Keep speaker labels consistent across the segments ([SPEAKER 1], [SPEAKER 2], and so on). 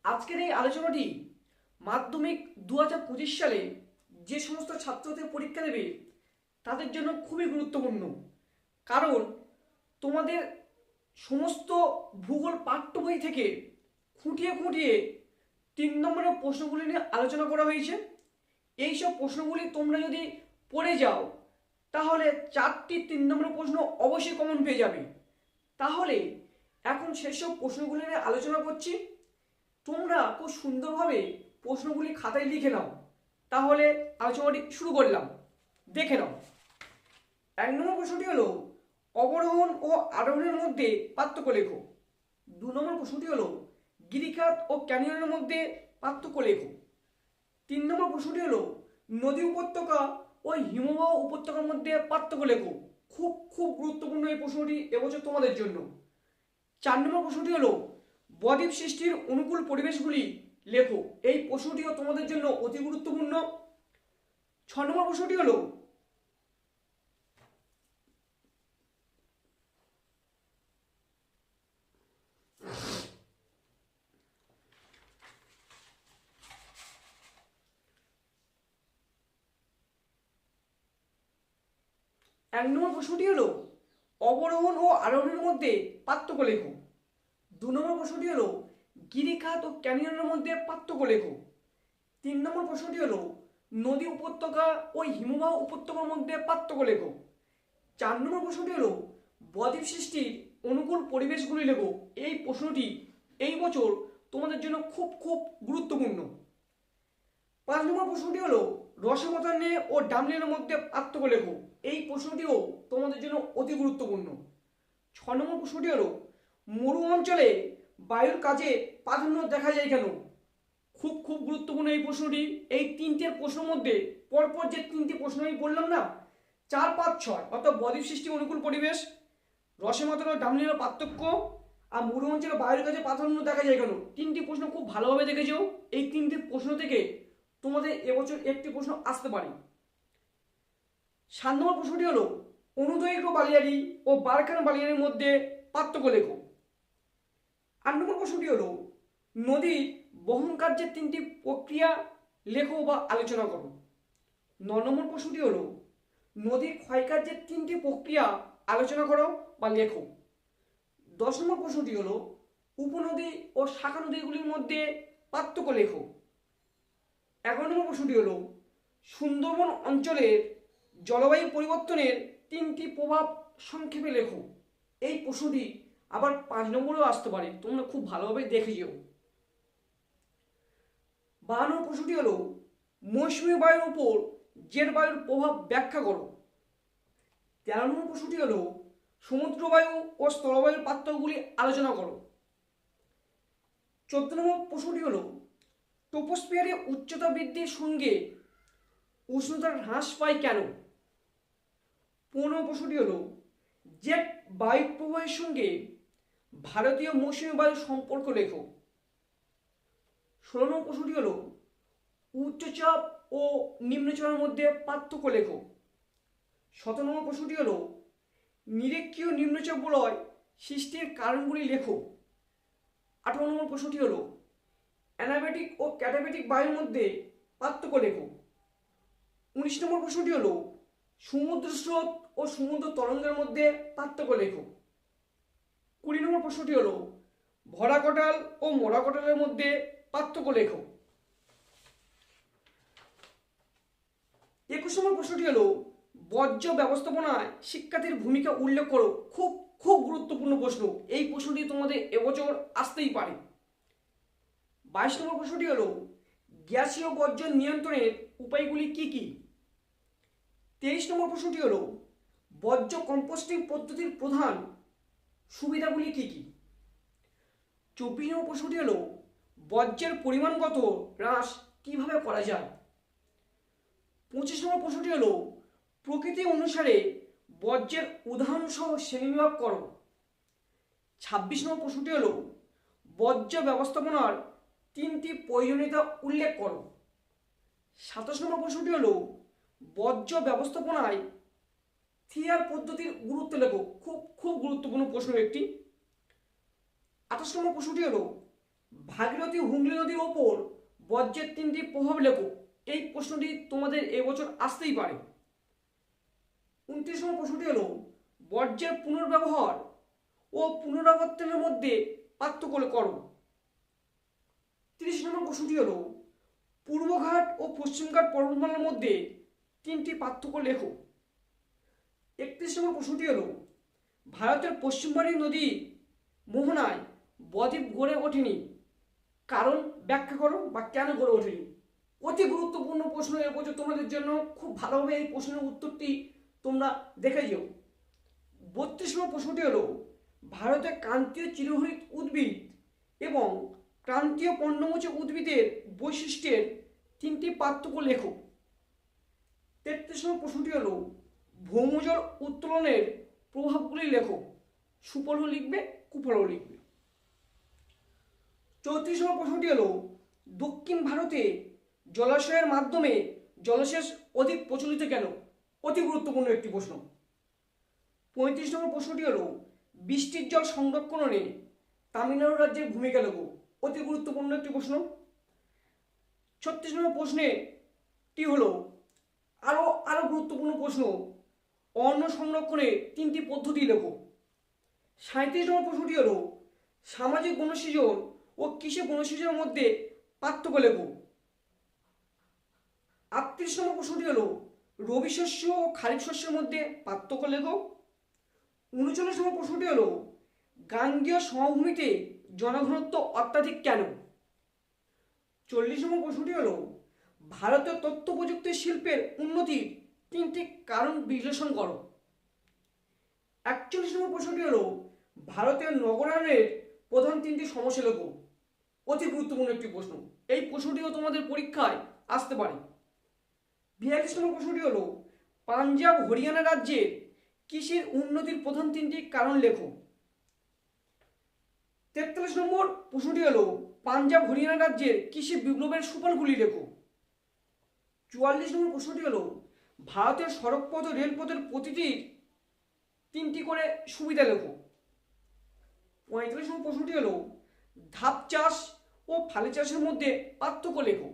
[SPEAKER 1] আজকের এই আলোচনাটি মাধ্যমিক 2025 সালে যে সমস্ত ছাত্রদের পরীক্ষা দেবে তাদের জন্য খুবই গুরুত্বপূর্ণ। কারণ তোমাদের সমস্ত ভূগোল পাঠ্য বই থেকে খুঁটিয়ে খুঁটিয়ে 3 নম্বরের প্রশ্নগুলি নিয়ে আলোচনা করা হয়েছে। এইসব প্রশ্নগুলি তোমরা যদি পড়ে যাও তাহলে 4টি 3 নম্বরের প্রশ্ন অবশ্যই কমন পেয়ে যাবে। তাহলে এখন সেসব প্রশ্নগুলি নিয়ে আলোচনা করছি। তোমরা খুব সুন্দরভাবে প্রশ্নগুলি খাতায় লিখে নাও। তাহলে আলোচনাটি শুরু করলাম, দেখে নাও। 1 নম্বর প্রশ্নটি হলো অবরোহণ ও আরোহণের মধ্যে পার্থক্য লেখো। 2 নম্বর প্রশ্নটি হলো গিরিখাত ও ক্যানিয়নের মধ্যে পার্থক্য লেখো। 3 নম্বর প্রশ্নটি হলো নদী উপত্যকা ও হিমবাহ উপত্যকার মধ্যে পার্থক্য লেখো। খুব খুব গুরুত্বপূর্ণ এই প্রশ্নটি এবছর তোমাদের জন্য। 4 নম্বর প্রশ্নটি হলো বদ্বীপ সৃষ্টির অনুকূল পরিবেশগুলি লেখো। এই প্রশ্নটিও তোমাদের জন্য অতি গুরুত্বপূর্ণ। 6 নম্বর প্রশ্নটি হলো 1 নম্বর প্রশ্নটি হলো অবরোহণ ও আরোহণের মধ্যে পার্থক্য লেখো। 2 নম্বর প্রশ্নটি হলো গিরিখাত ও ক্যানিয়নের মধ্যে পার্থক্য লেখো। 3 নম্বর প্রশ্নটি হলো নদী উপত্যকা ও হিমবাহ উপত্যকার মধ্যে পার্থক্য লেখো। 4 নম্বর প্রশ্নটি হলো বদ্বীপ সৃষ্টির অনুকূল পরিবেশগুলি লেখো। এই প্রশ্নটি এই বছর তোমাদের জন্য খুব খুব গুরুত্বপূর্ণ। 5 নম্বর প্রশ্নটি হলো রসবতান্নে ও ডামলিনের মধ্যে পার্থক্য লেখো। এই প্রশ্নটিও তোমাদের জন্য অতি গুরুত্বপূর্ণ। 6 নম্বর প্রশ্নটি হলো মরু অঞ্চলে বায়ুর কাজে প্রাধান্য দেখা যায় কেন। খুব খুব গুরুত্বপূর্ণ এই প্রশ্নটি। এই 3টের প্রশ্নের মধ্যে পরপর যে 3টি প্রশ্ন আমি বললাম না, 4, 5, 6 অর্থাৎ বদ্বীপ সৃষ্টি অনুকূল পরিবেশ, রসমাতন ও ডামলিনের পার্থক্য আর মরু অঞ্চলে বায়ুর কাজে প্রাধান্য দেখা যায় কেন, 3টি প্রশ্ন খুব ভালোভাবে দেখেছো। এই 3টি প্রশ্ন থেকে তোমাদের এবছর একটি প্রশ্ন আসতে পারে। 7 নম্বর প্রশ্নটি হলো অনুদৈর্ঘ্য বালিয়াড়ি ও বারখানা বালিয়াড়ির মধ্যে পার্থক্য লেখো। 8 নম্বর প্রশ্নটি হলো নদীর বহন কার্যের 3টি প্রক্রিয়া লেখো বা আলোচনা করো। 9 নম্বর প্রশ্নটি হলো নদীর ক্ষয়কার্যের 3টি প্রক্রিয়া আলোচনা করো বা লেখো। 10 নম্বর প্রশ্নটি হলো উপনদী ও শাখা নদীগুলির মধ্যে পার্থক্য লেখো। 11 নম্বর প্রশ্নটি হলো সুন্দরবন অঞ্চলের জলবায়ু পরিবর্তনের 3টি প্রভাব সংক্ষেপে লেখো। এই প্রশ্নটি আবার 5 নম্বরেও আসতে পারে, তোমরা খুব ভালোভাবে দেখে যেও। 12 নম্বর প্রশ্নটি হলো মৌসুমী বায়ুর উপর জেট বায়ুর প্রভাব ব্যাখ্যা করো। 13 নম্বর প্রশ্নটি হলো সমুদ্রবায়ু ও স্থলবায়ুর পার্থক্যগুলি আলোচনা করো। 14 নম্বর প্রশ্নটি হলো ট্রপোস্ফিয়ারে উচ্চতা বৃদ্ধির সঙ্গে উষ্ণতার হ্রাস পায় কেন। 15 নম্বর প্রশ্নটি হলো জেট বায়ু প্রবাহের সঙ্গে ভারতীয় মৌসুমী বায়ুর সম্পর্ক লেখো। 16 নম্বর প্রশ্নটি হলো উচ্চচাপ ও নিম্নচাপের মধ্যে পার্থক্য লেখো। 17 নম্বর প্রশ্নটি হলো নিরক্ষীয় নিম্নচাপ বলয় সৃষ্টির কারণগুলি লেখো। 18 নম্বর প্রশ্নটি হলো অ্যানাবেটিক ও ক্যাটাবেটিক বায়ুর মধ্যে পার্থক্য লেখো। 19 নম্বর প্রশ্নটি হলো সমুদ্র স্রোত ও সমুদ্র তরঙ্গের মধ্যে পার্থক্য লেখো। 20 নম্বর প্রশ্নটি হলো ভরা কটাল ও মরা কটালের মধ্যে পার্থক্য লেখো। 21 নম্বর প্রশ্নটি হলো বর্জ্য ব্যবস্থাপনায় শিক্ষার্থীর ভূমিকা উল্লেখ করো। খুব খুব গুরুত্বপূর্ণ প্রশ্ন, এই প্রশ্নটি তোমাদের এবছর আসতেই পারে। 22 নম্বর প্রশ্নটি হলো গ্যাসীয় বর্জ্য নিয়ন্ত্রণের উপায়গুলি কি কি। 23 নম্বর প্রশ্নটি হলো বর্জ্য কম্পোস্টিং পদ্ধতির প্রধান সুবিধাগুলি কি কি। 24 নম্বর প্রশ্নটি হলো বর্জ্যের পরিমাণগত হ্রাস কিভাবে করা যায়। 25 নম্বর প্রশ্নটি হলো প্রকৃতি অনুসারে বর্জ্যের উদাহরণ সহ শ্রেণীবিভাগ করো। 26 নম্বর প্রশ্নটি হলো বর্জ্য ব্যবস্থাপনার 3টি প্রয়োজনীয়তা উল্লেখ করো। 27 নম্বর প্রশ্নটি হলো বর্জ্য ব্যবস্থাপনায় 3R পদ্ধতির গুরুত্ব লেখো। খুব খুব গুরুত্বপূর্ণ প্রশ্ন একটি। 28 নম্বর প্রশ্নটি হলো ভাগীরথী হুগলি নদীর ওপর বর্জ্যের 3টি প্রভাব লেখো। এই প্রশ্নটি তোমাদের এবছর আসতেই পারে। 29 নম্বর প্রশ্নটি হলো বর্জ্যের পুনর্ব্যবহার ও পুনরাবর্তনের মধ্যে পার্থক্য করো। 30 নম্বর প্রশ্নটি হলো পূর্বঘাট ও পশ্চিমঘাট পর্বতমালার মধ্যে 3টি পার্থক্য লেখো। 31 নম্বর প্রশ্নটি হলো ভারতের পশ্চিমবাড়ি নদী মোহনায় বদ্বীপ গড়ে ওঠেনি, কারণ ব্যাখ্যা করো বা কেন গড়ে ওঠেনি। অতি গুরুত্বপূর্ণ প্রশ্ন এবছর তোমাদের জন্য, খুব ভালোভাবে এই প্রশ্নের উত্তরটি তোমরা দেখে যাও। 32 নম্বর প্রশ্নটি হলো ভারতের ক্রান্তীয় চিরহরিৎ উদ্ভিদ এবং ক্রান্তীয় পর্ণমোচী উদ্ভিদের বৈশিষ্ট্যের 3টি পার্থক্য লেখো। 33 নম্বর প্রশ্নটি হলো ভৌমজল উত্তোলনের প্রভাবগুলি লেখো। সুফলও লিখবে, কুফলও লিখবে। 34 নম্বর প্রশ্নটি হলো দক্ষিণ ভারতে জলাশয়ের মাধ্যমে জলসেচ অধিক প্রচলিত কেন? অতি গুরুত্বপূর্ণ একটি প্রশ্ন। 35 নম্বর প্রশ্নটি হলো বৃষ্টির জল সংরক্ষণে তামিলনাড়ু রাজ্যের ভূমিকা লেখো। অতি গুরুত্বপূর্ণ একটি প্রশ্ন। 36 নম্বর প্রশ্নটি হলো আরো গুরুত্বপূর্ণ প্রশ্ন, অরণ্য সংরক্ষণে 3টি পদ্ধতি লেখো। 37 নম্বর প্রশ্নটি হলো সামাজিক বনসৃজন ও কৃষি বনসৃজনের মধ্যে পার্থক্য লেখো। 38 নম্বর প্রশ্নটি হলো রবি শস্য ও খারিফ শস্যের মধ্যে পার্থক্য লেখো। 39 নম্বর প্রশ্নটি হলো গাঙ্গেয় সমভূমিতে জনঘনত্ব অত্যাধিক কেন? 40 নম্বর প্রশ্নটি হলো ভারতীয় তথ্য প্রযুক্তি শিল্পের উন্নতির 3টি কারণ বিশ্লেষণ করো। 41 নম্বর প্রশ্নটি হলো ভারতীয় নগরায়নের প্রধান 3টি সমস্যা লেখো। অতি গুরুত্বপূর্ণ একটি প্রশ্ন, এই প্রশ্নটিও তোমাদের পরীক্ষায় আসতে পারে। 42 নম্বর প্রশ্নটি হলো পাঞ্জাব হরিয়ানা রাজ্যের কৃষির উন্নতির প্রধান 3টি কারণ লেখো। 43 নম্বর প্রশ্নটি হলো পাঞ্জাব হরিয়ানা রাজ্যের কৃষি বিপ্লবের সুফলগুলি লেখো। 44 নম্বর প্রশ্নটি হলো ভারতের সড়কপথ ও রেলপথের প্রতিটির 3টি করে সুবিধা লেখো। 45 নম্বর প্রশ্নটি হলো ধাপ চাষ ও ফালি চাষের মধ্যে পার্থক্য লেখো।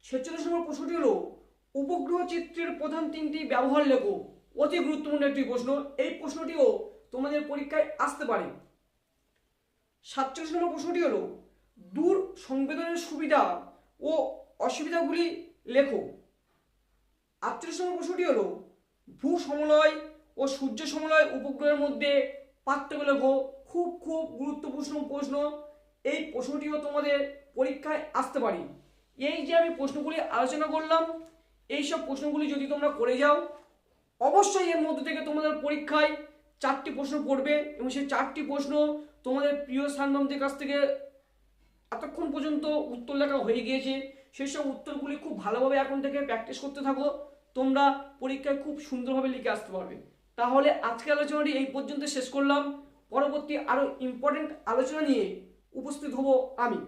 [SPEAKER 1] 46 নম্বর প্রশ্নটি হলো উপগ্রহ চিত্রের প্রধান 3টি ব্যবহার লেখো। অতি গুরুত্বপূর্ণ একটি প্রশ্ন, এই প্রশ্নটিও তোমাদের পরীক্ষায় আসতে পারে। 47 নম্বর প্রশ্নটি হলো দূর সংবেদনের সুবিধা ও অসুবিধাগুলি লেখো। 48 নম্বর প্রশ্নটি হলো ভূ সমলয় ও সূর্য সমলয় উপগ্রহের মধ্যে পার্থক্য লেখো। খুব গুরুত্বপূর্ণ প্রশ্ন, এই প্রশ্নটিও তোমাদের পরীক্ষায় আসতে পারে। এই যে আমি প্রশ্নগুলি আলোচনা করলাম, এই সব প্রশ্নগুলি যদি তোমরা করে যাও, অবশ্যই এর মধ্যে থেকে তোমাদের পরীক্ষায় 4টি প্রশ্ন পড়বে এবং সেই 4টি প্রশ্ন তোমাদের প্রিয় সারম্যামদের কাছ থেকে এতক্ষণ পর্যন্ত উত্তর লেখা হয়ে গিয়েছে। সেই সব উত্তরগুলি খুব ভালোভাবে এখন থেকে প্র্যাকটিস করতে থাকো, তোমরা পরীক্ষায় খুব সুন্দরভাবে লিখে আসতে পারবে। তাহলে আজকের আলোচনাটি এই পর্যন্ত শেষ করলাম। পরবর্তী আরো ইম্পর্টেন্ট আলোচনা নিয়ে উপস্থিত হব আমি।